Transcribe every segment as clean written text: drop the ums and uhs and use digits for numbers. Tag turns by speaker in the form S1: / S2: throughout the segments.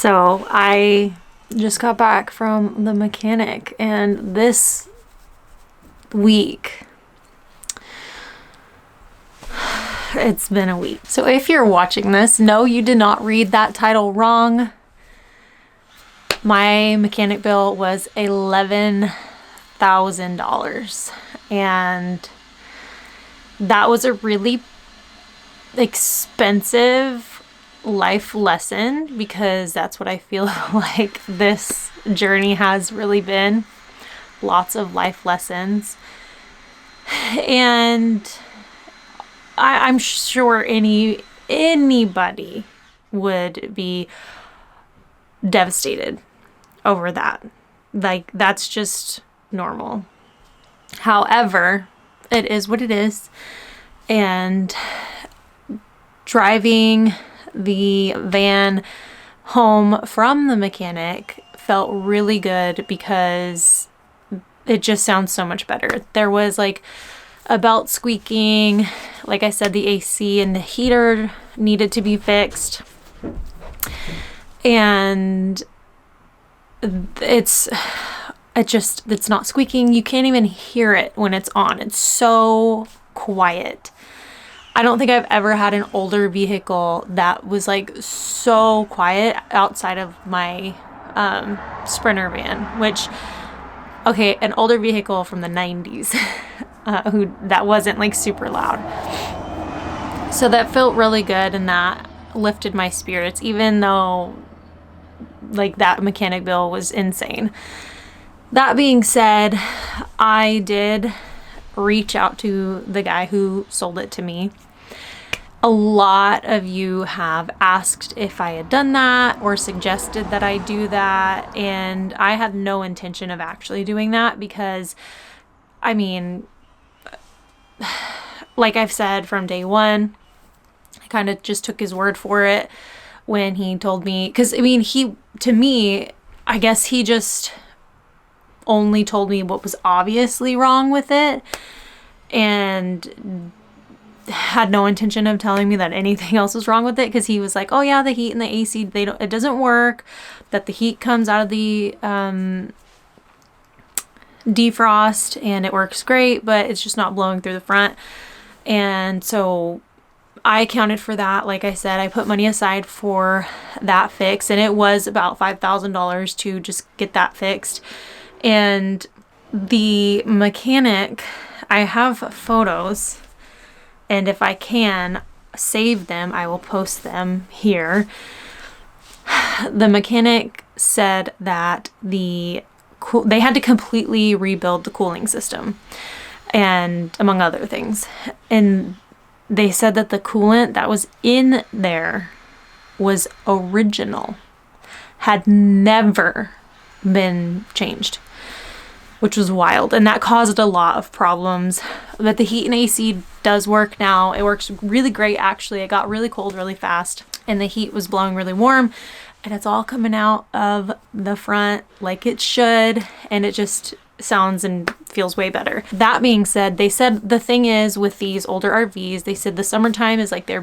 S1: So I just got back from the mechanic, and this week, it's been a week. So if you're watching this, no, you did not read that title wrong. My mechanic bill was $11,000, and that was a really expensive life lesson, because that's what I feel like this journey has really been. Lots of life lessons. And I'm sure anybody would be devastated over that. Like, that's just normal. However, it is what it is. And driving the van home from the mechanic felt really good, because it just sounds so much better. There was like a belt squeaking. Like I said, the AC and the heater needed to be fixed. And it's not squeaking. You can't even hear it when it's on. It's so quiet. I don't think I've ever had an older vehicle that was like so quiet outside of my Sprinter van, which, okay, an older vehicle from the 90s that wasn't like super loud. So that felt really good, and that lifted my spirits, even though like that mechanic bill was insane. That being said, I did reach out to the guy who sold it to me. A lot of you have asked if I had done that or suggested that I do that, and I had no intention of actually doing that, because I mean, like I've said from day one, I kind of just took his word for it when he told me, because I mean, to me, I guess he just only told me what was obviously wrong with it, and had no intention of telling me that anything else was wrong with it, because he was like, oh yeah, the heat and the AC, it doesn't work, that the heat comes out of the defrost and it works great, but it's just not blowing through the front. And so I accounted for that. Like I said, I put money aside for that fix, and it was about $5,000 to just get that fixed. And the mechanic, I have photos, and if I can save them, I will post them here. The mechanic said that they had to completely rebuild the cooling system, and among other things. And they said that the coolant that was in there was original, had never been changed, which was wild. And that caused a lot of problems. But the heat and AC does work now. It works really great, actually. It got really cold really fast, and the heat was blowing really warm, and it's all coming out of the front like it should, and it just sounds and feels way better. That being said, they said the thing is with these older RVs, they said the summertime is like their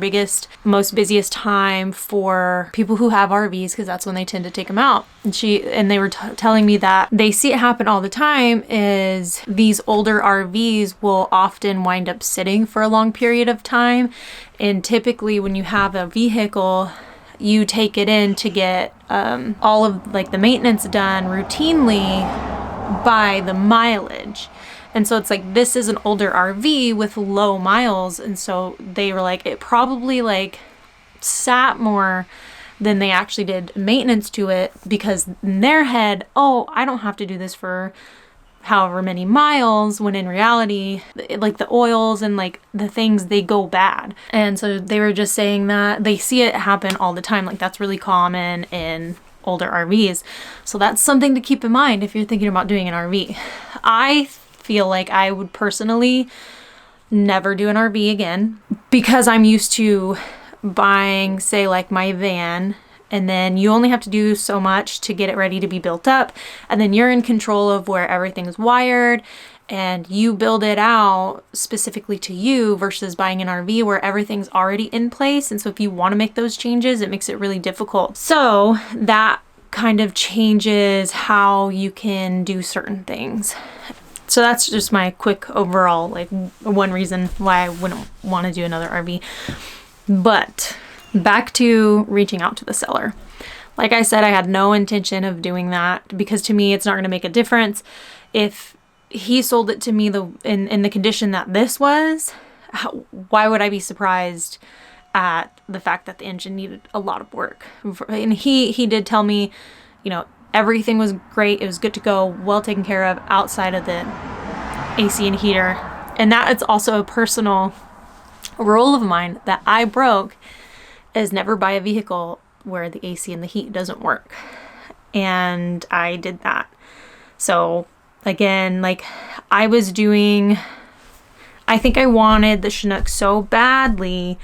S1: most busiest time for people who have RVs, because that's when they tend to take them out. And they were telling me that they see it happen all the time, is these older RVs will often wind up sitting for a long period of time. And typically when you have a vehicle, you take it in to get all of like the maintenance done routinely by the mileage. And so it's like, this is an older RV with low miles, and so they were like, it probably like sat more than they actually did maintenance to it, because in their head, oh, I don't have to do this for however many miles, when in reality, like the oils and like the things, they go bad. And so they were just saying that they see it happen all the time. Like, that's really common in older RVs. So that's something to keep in mind if you're thinking about doing an RV. I feel like I would personally never do an RV again, because I'm used to buying, say, like my van and then you only have to do so much to get it ready to be built up, and then you're in control of where everything's wired, and you build it out specifically to you versus buying an RV where everything's already in place. And so if you want to make those changes, it makes it really difficult. So that kind of changes how you can do certain things. So that's just my quick overall, like, one reason why I wouldn't want to do another RV. But back to reaching out to the seller. Like I said, I had no intention of doing that because to me, it's not going to make a difference. If he sold it to me in the condition that this was, why would I be surprised at the fact that the engine needed a lot of work? And he did tell me, you know, everything was great. It was good to go, well taken care of outside of the AC and heater. And that is also a personal rule of mine that I broke, is never buy a vehicle where the AC and the heat doesn't work. And I did that. So again, like, I think I wanted the Chinook so badly,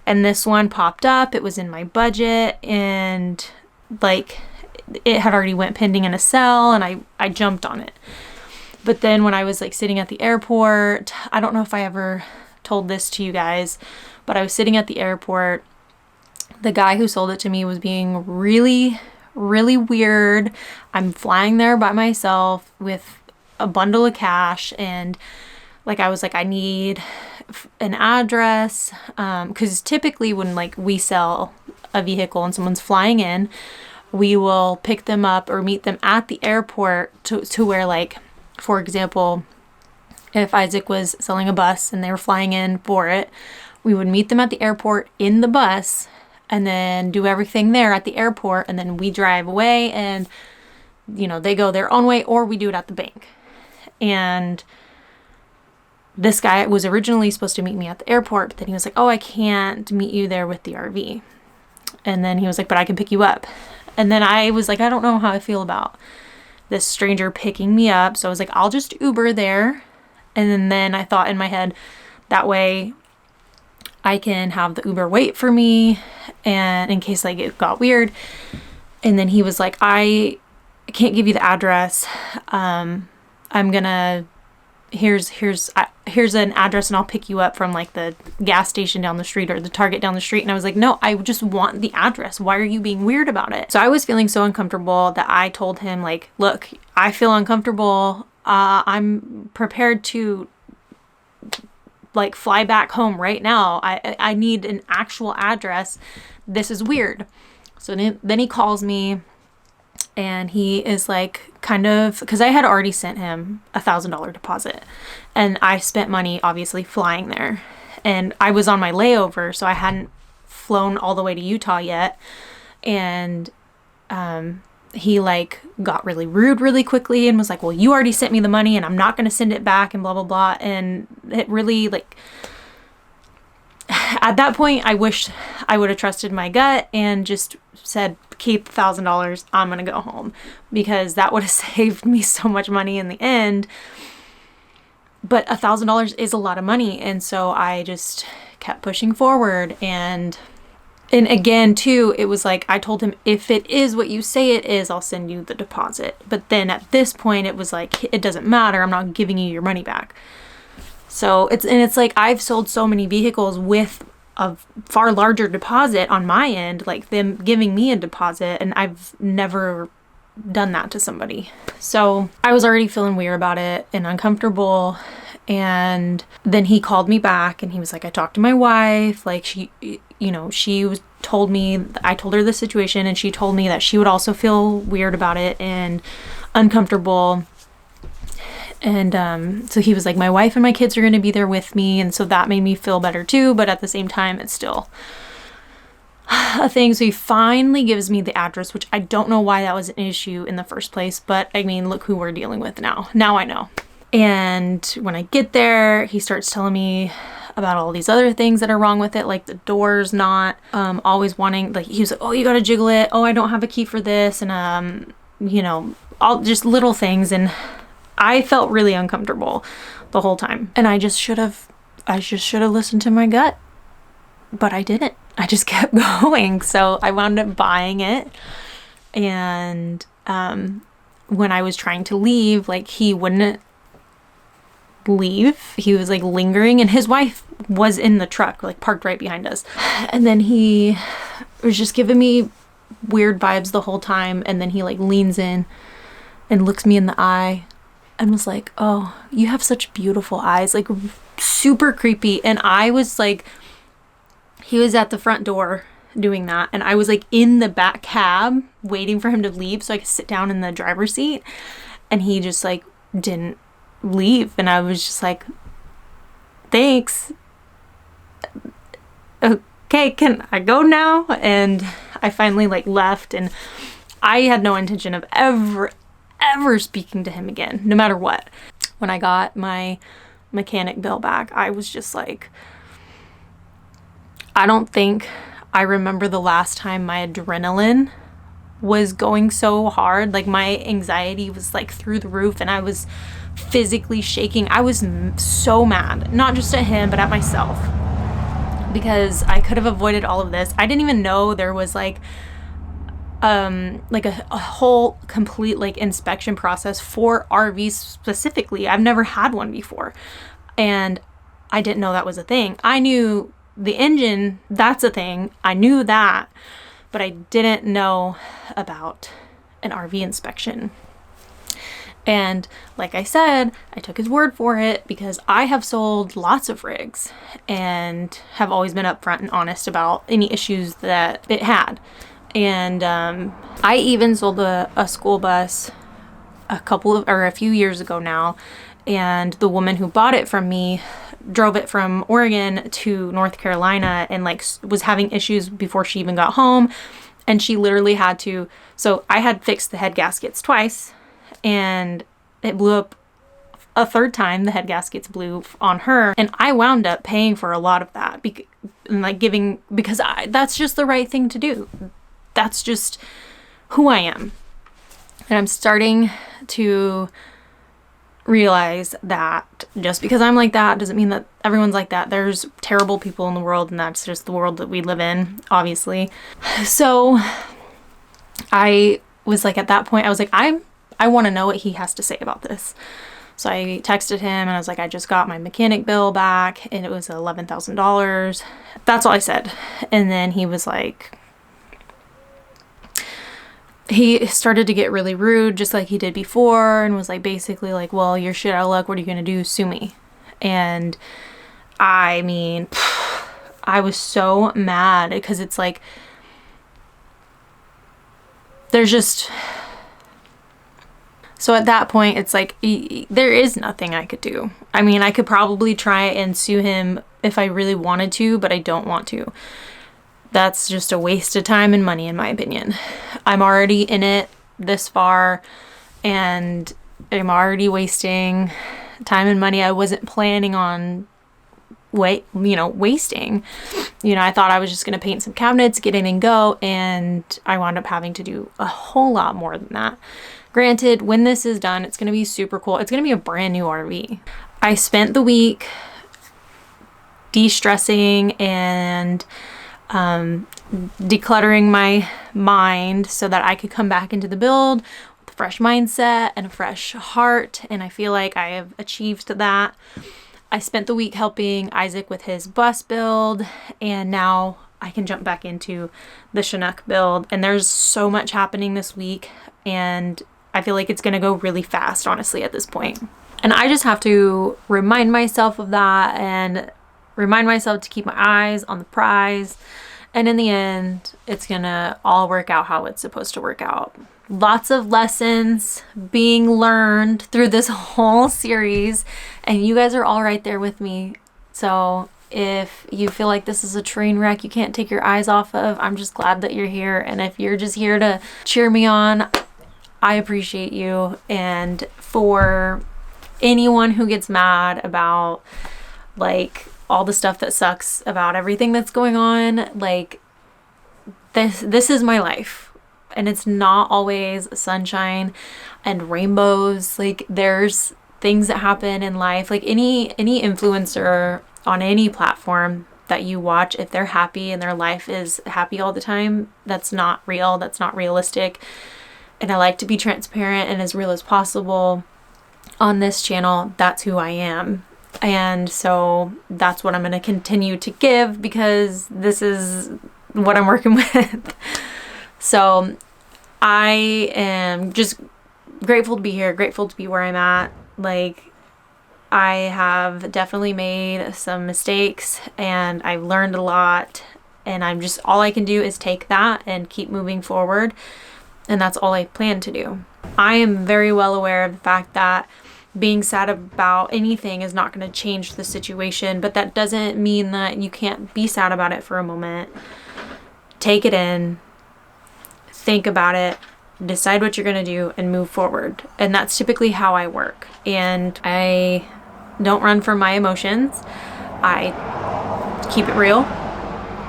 S1: and this one popped up. It was in my budget, and like, it had already went pending in a sale, and I jumped on it. But then when I was like sitting at the airport, I don't know if I ever told this to you guys, but I was sitting at the airport. The guy who sold it to me was being really, really weird. I'm flying there by myself with a bundle of cash, and like, I was like, I need an address, because typically when like we sell a vehicle and someone's flying in, we will pick them up or meet them at the airport to where, like, for example, if Isaac was selling a bus and they were flying in for it, we would meet them at the airport in the bus and then do everything there at the airport, and then we drive away and, you know, they go their own way, or we do it at the bank. And this guy was originally supposed to meet me at the airport, but then he was like, oh, I can't meet you there with the RV. And then he was like, but I can pick you up. And then I was like, I don't know how I feel about this stranger picking me up. So I was like, I'll just Uber there. And then I thought in my head, that way I can have the Uber wait for me, and in case like it got weird. And then he was like, I can't give you the address. I'm gonna, here's an address, and I'll pick you up from like the gas station down the street or the Target down the street. And I was like, no, I just want the address. Why are you being weird about it? So I was feeling so uncomfortable that I told him, like, look, I feel uncomfortable. I'm prepared to like fly back home right now. I need an actual address. This is weird. So then he calls me, and he is like, kind of, because I had already sent him $1,000 deposit, and I spent money obviously flying there, and I was on my layover, so I hadn't flown all the way to Utah yet. And he like got really rude really quickly and was like, well, you already sent me the money and I'm not going to send it back, and blah blah blah. And it really, like, at that point I wish I would have trusted my gut and just said, keep $1,000, I'm gonna go home, because that would have saved me so much money in the end. But $1,000 is a lot of money, and so I just kept pushing forward. And again too, it was like, I told him, if it is what you say it is, I'll send you the deposit. But then at this point it was like, it doesn't matter, I'm not giving you your money back. So it's like, I've sold so many vehicles with a far larger deposit on my end, like them giving me a deposit, and I've never done that to somebody. So I was already feeling weird about it and uncomfortable. And then he called me back, and he was like, I talked to my wife, like, she, you know, told me, I told her the situation, and she told me that she would also feel weird about it and uncomfortable. And so he was like, my wife and my kids are going to be there with me, and so that made me feel better too, but at the same time it's still a thing. So he finally gives me the address, which I don't know why that was an issue in the first place, but I mean, look who we're dealing with now I know. And when I get there, he starts telling me about all these other things that are wrong with it, like the door's not always wanting, like, he was like, oh, you gotta jiggle it, oh, I don't have a key for this, and you know, all just little things. And I felt really uncomfortable the whole time, and I just should have listened to my gut, but I didn't. I just kept going. So I wound up buying it. And when I was trying to leave, like, he wouldn't leave. He was like lingering, and his wife was in the truck, like parked right behind us. And then he was just giving me weird vibes the whole time. And then he like leans in and looks me in the eye and was like, "Oh, you have such beautiful eyes," like super creepy. And I was like, he was at the front door doing that, and I was like in the back cab waiting for him to leave so I could sit down in the driver's seat, and he just like didn't leave. And I was just like, "Thanks. Okay, can I go now?" And I finally like left, and I had no intention of ever speaking to him again, no matter what. When I got my mechanic bill back, I was just like, I don't think I remember the last time my adrenaline was going so hard. Like, my anxiety was like through the roof, and I was physically shaking. I was so mad, not just at him, but at myself, because I could have avoided all of this. I didn't even know there was like a whole complete like inspection process for RVs specifically. I've never had one before, and I didn't know that was a thing. I knew the engine, that's a thing. I knew that, but I didn't know about an RV inspection. And like I said, I took his word for it because I have sold lots of rigs and have always been upfront and honest about any issues that it had. And I even sold a school bus a few years ago now, and the woman who bought it from me drove it from Oregon to North Carolina and like was having issues before she even got home. And she literally had to, so I had fixed the head gaskets twice, and it blew up a third time. The head gaskets blew on her, and I wound up paying for a lot of that because that's just the right thing to do. That's just who I am. And I'm starting to realize that just because I'm like that doesn't mean that everyone's like that. There's terrible people in the world, and that's just the world that we live in, obviously. So I was like, at that point, I was like, I want to know what he has to say about this. So I texted him and I was like, I just got my mechanic bill back and it was $11,000. That's all I said. And then he was like, he started to get really rude, just like he did before, and was like basically like, "Well, you're shit out of luck. What are you gonna do? Sue me." And I mean, I was so mad because it's like, there's just, so at that point, it's like, there is nothing I could do. I mean, I could probably try and sue him if I really wanted to, but I don't want to. That's just a waste of time and money, in my opinion. I'm already in it this far, and I'm already wasting time and money I wasn't planning on wasting. I thought I was just going to paint some cabinets, get in and go, and I wound up having to do a whole lot more than that. Granted, when this is done, it's going to be super cool. It's going to be a brand new RV. I spent the week de-stressing and decluttering my mind so that I could come back into the build with a fresh mindset and a fresh heart, and I feel like I have achieved that. I spent the week helping Isaac with his bus build, and now I can jump back into the Chinook build, and there's so much happening this week, and I feel like it's gonna go really fast, honestly, at this point. And I just have to remind myself of that and remind myself to keep my eyes on the prize. And in the end, it's gonna all work out how it's supposed to work out. Lots of lessons being learned through this whole series, and you guys are all right there with me. So if you feel like this is a train wreck you can't take your eyes off of, I'm just glad that you're here. And if you're just here to cheer me on, I appreciate you. And for anyone who gets mad about like all the stuff that sucks about everything that's going on, like this is my life, and it's not always sunshine and rainbows. Like, there's things that happen in life, like any influencer on any platform, that you watch, if they're happy and their life is happy all the time, that's not real. That's not realistic. And I like to be transparent and as real as possible on this channel. That's who I am. And so that's what I'm going to continue to give, because this is what I'm working with. So I am just grateful to be here, grateful to be where I'm at. Like, I have definitely made some mistakes and I've learned a lot, and I'm just, all I can do is take that and keep moving forward. And that's all I plan to do. I am very well aware of the fact that being sad about anything is not going to change the situation, but that doesn't mean that you can't be sad about it for a moment. Take it in, think about it, decide what you're going to do, and move forward. And that's typically how I work. And I don't run from my emotions. I keep it real.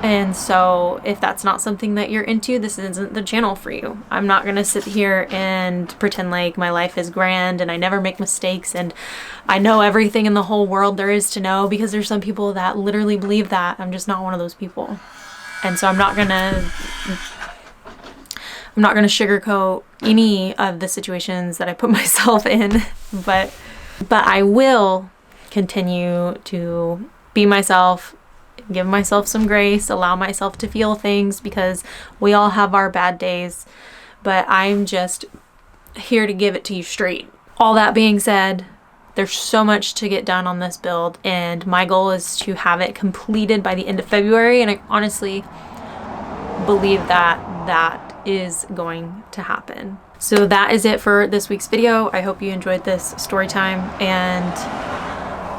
S1: And so if that's not something that you're into, this isn't the channel for you. I'm not going to sit here and pretend like my life is grand and I never make mistakes and I know everything in the whole world there is to know, because there's some people that literally believe that. I'm just not one of those people. And so I'm not going to sugarcoat any of the situations that I put myself in, but I will continue to be myself, give myself some grace, allow myself to feel things, because we all have our bad days, but I'm just here to give it to you straight. All that being said, there's so much to get done on this build, and my goal is to have it completed by the end of February, and I honestly believe that that is going to happen. So that is it for this week's video. I hope you enjoyed this story time, and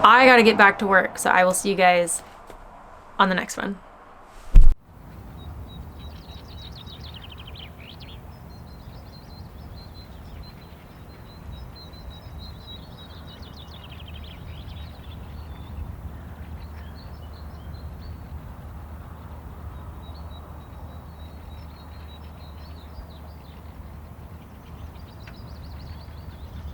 S1: I gotta get back to work, so I will see you guys on the next one.